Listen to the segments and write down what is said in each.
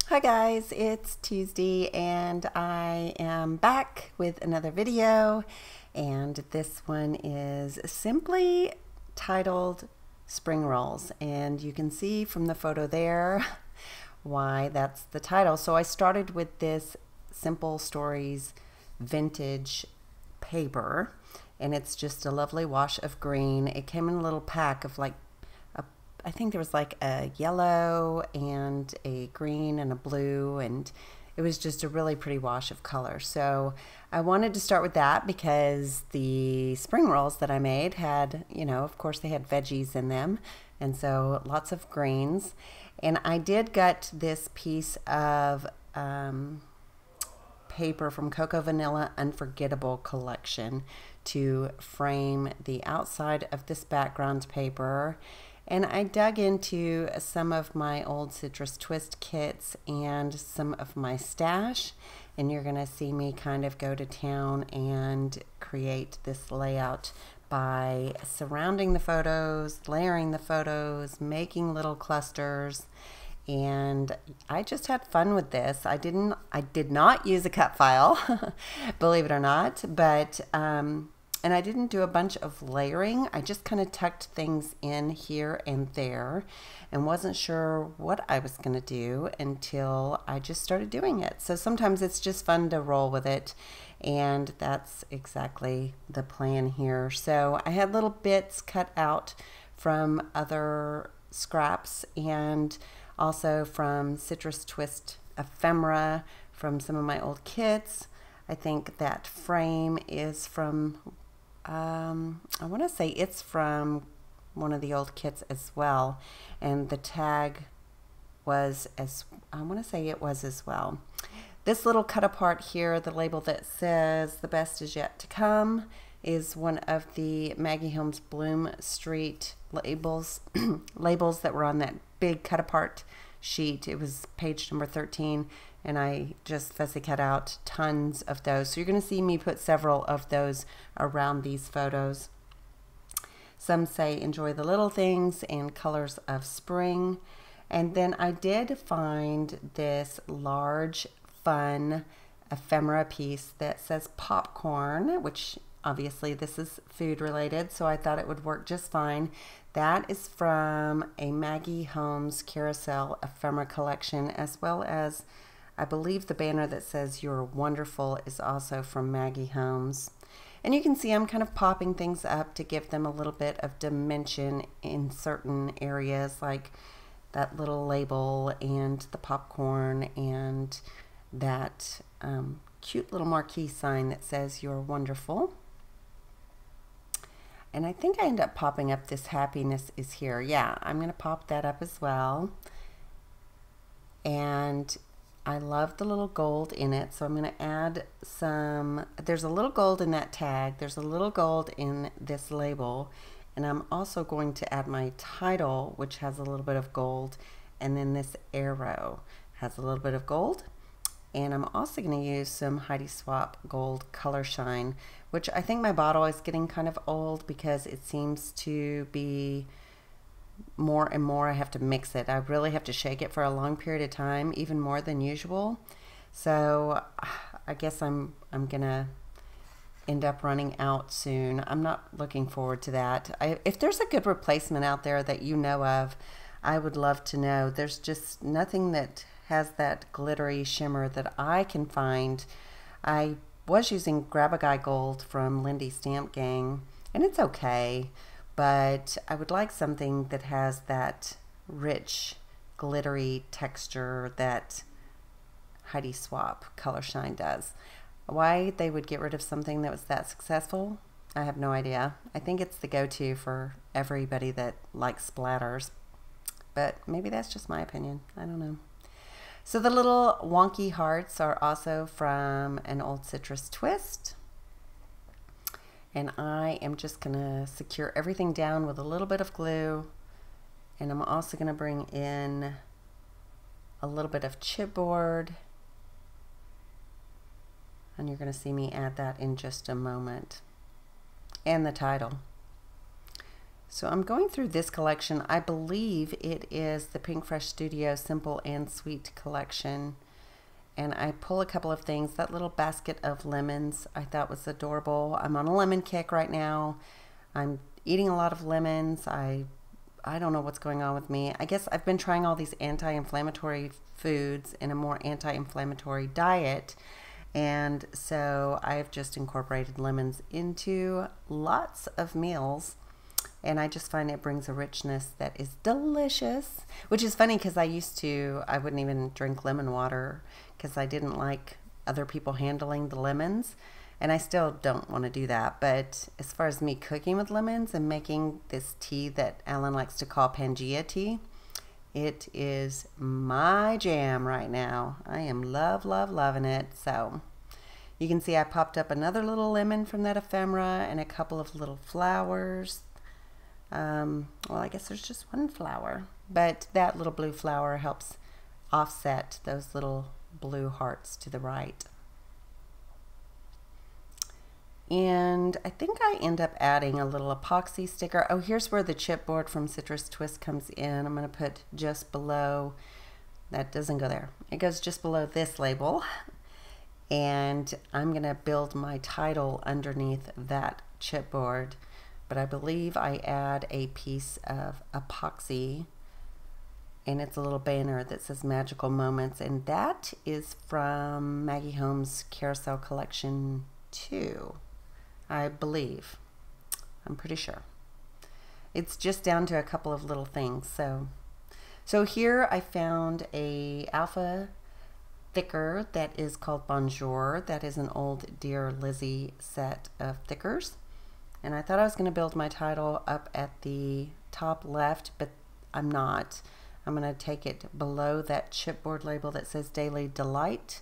Hi guys, it's Tuesday and I am back with another video, and this one is simply titled Spring Rolls, and you can see from the photo there why that's the title. So I started with this Simple Stories vintage paper, and it's just a lovely wash of green. It came in a little pack of I think there was like a yellow and a green and a blue, and it was just a really pretty wash of color. So I wanted to start with that because the spring rolls that I made had, of course they had veggies in them, and so lots of greens. And I did get this piece of paper from Cocoa Vanilla Unforgettable collection to frame the outside of this background paper. And I dug into some of my old citrus twist kits and some of my stash, and you're going to see me kind of go to town and create this layout by surrounding the photos, layering the photos, making little clusters. And I just had fun with this. I did not use a cut file, believe it or not, but and I didn't do a bunch of layering. I just kind of tucked things in here and there and wasn't sure what I was going to do until I just started doing it. So sometimes it's just fun to roll with it, and that's exactly the plan here. So I had little bits cut out from other scraps and also from citrus twist ephemera from some of my old kits. I think that frame is from I want to say it's from one of the old kits as well, and the tag was I want to say it was as well. This little cut apart here, the label that says "The Best Is Yet to Come," is one of the Maggie Holmes Bloom Street labels labels that were on that big cut apart sheet. It was page number 13, and I just fussy cut out tons of those. So you're going to see me put several of those around these photos. Some say "Enjoy the Little Things" and "Colors of Spring." And then I did find this large, fun ephemera piece that says popcorn, which obviously this is food related, so I thought it would work just fine. That is from a Maggie Holmes Carousel ephemera collection, as well as I believe the banner that says "You're Wonderful" is also from Maggie Holmes. And you can see I'm kind of popping things up to give them a little bit of dimension in certain areas, like that little label and the popcorn and that cute little marquee sign that says "You're Wonderful." And I think I end up popping up this "Happiness is Here." Yeah, I'm going to pop that up as well. And I love the little gold in it, so I'm going to add some. There's a little gold in that tag. There's a little gold in this label. And I'm also going to add my title, which has a little bit of gold. And then this arrow has a little bit of gold. And I'm also going to use some Heidi Swapp Gold Color Shine, which I think my bottle is getting kind of old because it seems to be more and more I have to mix it. I really have to shake it for a long period of time, even more than usual. So I guess I'm gonna end up running out soon. I'm not looking forward to that. If there's a good replacement out there that you know of, I would love to know. There's just nothing that has that glittery shimmer that I can find. I was using Grab-A-Guy Gold from Lindy Stamp Gang, and it's okay, but I would like something that has that rich, glittery texture that Heidi Swapp Color Shine does. Why they would get rid of something that was that successful, I have no idea. I think it's the go-to for everybody that likes splatters, but maybe that's just my opinion. I don't know. So the little wonky hearts are also from an old citrus twist. And I am just going to secure everything down with a little bit of glue. And I'm also going to bring in a little bit of chipboard. And you're going to see me add that in just a moment. And the title. So I'm going through this collection. I believe it is the Pink Fresh Studio Simple and Sweet collection. And I pull a couple of things. That little basket of lemons I thought was adorable. I'm on a lemon kick right now. I'm eating a lot of lemons. I don't know what's going on with me. I guess I've been trying all these anti-inflammatory foods in a more anti-inflammatory diet. And so I've just incorporated lemons into lots of meals. And I just find it brings a richness that is delicious, which is funny because I wouldn't even drink lemon water because I didn't like other people handling the lemons. And I still don't want to do that. But as far as me cooking with lemons and making this tea that Alan likes to call Pangea tea, it is my jam right now. I am loving it. So you can see I popped up another little lemon from that ephemera and a couple of little flowers. Well, I guess there's just one flower, but that little blue flower helps offset those little blue hearts to the right. And I think I end up adding a little epoxy sticker. Oh, here's where the chipboard from Citrus Twist comes in. I'm going to put just below, that doesn't go there. It goes just below this label. And I'm going to build my title underneath that chipboard. But I believe I add a piece of epoxy, and it's a little banner that says Magical Moments, and that is from Maggie Holmes' Carousel Collection 2, I believe. I'm pretty sure. It's just down to a couple of little things. So here I found a alpha thicker that is called Bonjour. That is an old Dear Lizzie set of thickers. And I thought I was going to build my title up at the top left, but I'm not. I'm going to take it below that chipboard label that says Daily Delight.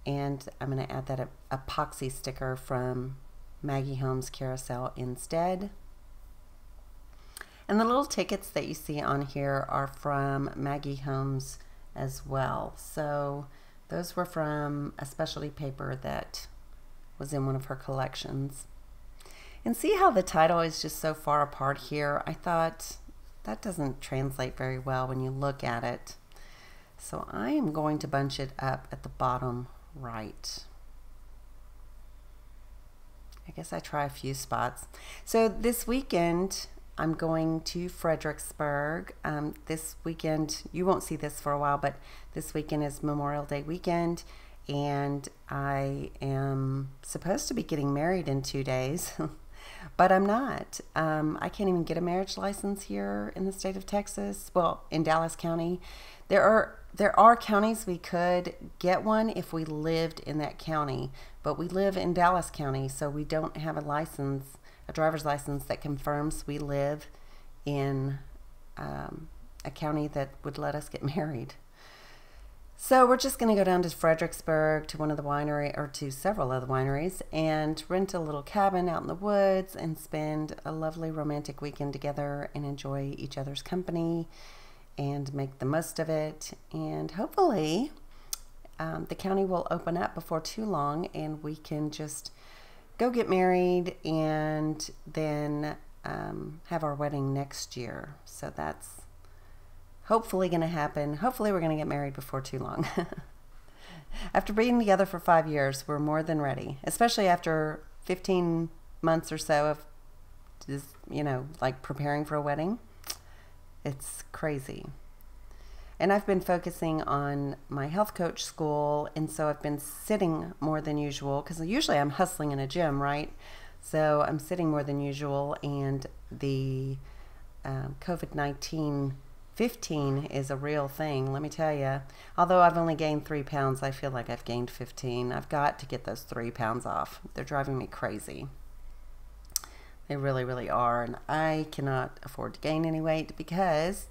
And I'm going to add that epoxy sticker from Maggie Holmes Carousel instead. And the little tickets that you see on here are from Maggie Holmes as well. So those were from a specialty paper that was in one of her collections. And see how the title is just so far apart here? I thought that doesn't translate very well when you look at it. So I am going to bunch it up at the bottom right. I guess I try a few spots. So this weekend I'm going to Fredericksburg. This weekend, you won't see this for a while, but this weekend is Memorial Day weekend. And I am supposed to be getting married in 2 days. But I'm not. I can't even get a marriage license here in the state of Texas. Well, in Dallas County. There are counties we could get one if we lived in that county. But we live in Dallas County, so we don't have a license, a driver's license that confirms we live in a county that would let us get married. So we're just going to go down to Fredericksburg to one of the winery, or to several of the wineries, and rent a little cabin out in the woods and spend a lovely romantic weekend together and enjoy each other's company and make the most of it. And hopefully the county will open up before too long and we can just go get married and then have our wedding next year. So that's hopefully going to happen. Hopefully we're going to get married before too long. After being together for 5 years, we're more than ready, especially after 15 months or so of just, like preparing for a wedding. It's crazy. And I've been focusing on my health coach school, and so I've been sitting more than usual because usually I'm hustling in a gym, right? So I'm sitting more than usual, and the COVID-19 15 is a real thing, let me tell you. Although I've only gained 3 pounds, I feel like I've gained 15. I've got to get those 3 pounds off. They're driving me crazy. They really, really are. And I cannot afford to gain any weight because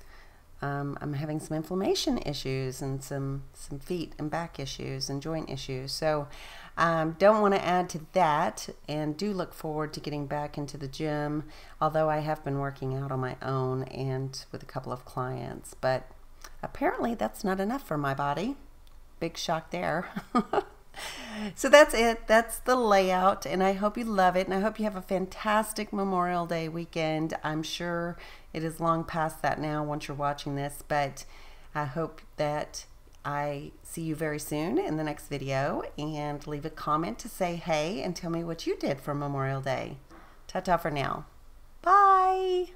I'm having some inflammation issues and some feet and back issues and joint issues. So don't want to add to that, and do look forward to getting back into the gym, although I have been working out on my own and with a couple of clients. But apparently that's not enough for my body. Big shock there. So that's it. That's the layout, and I hope you love it, and I hope you have a fantastic Memorial Day weekend. I'm sure it is long past that now once you're watching this, but I hope that I see you very soon in the next video, and leave a comment to say hey and tell me what you did for Memorial Day. Ta-ta for now. Bye.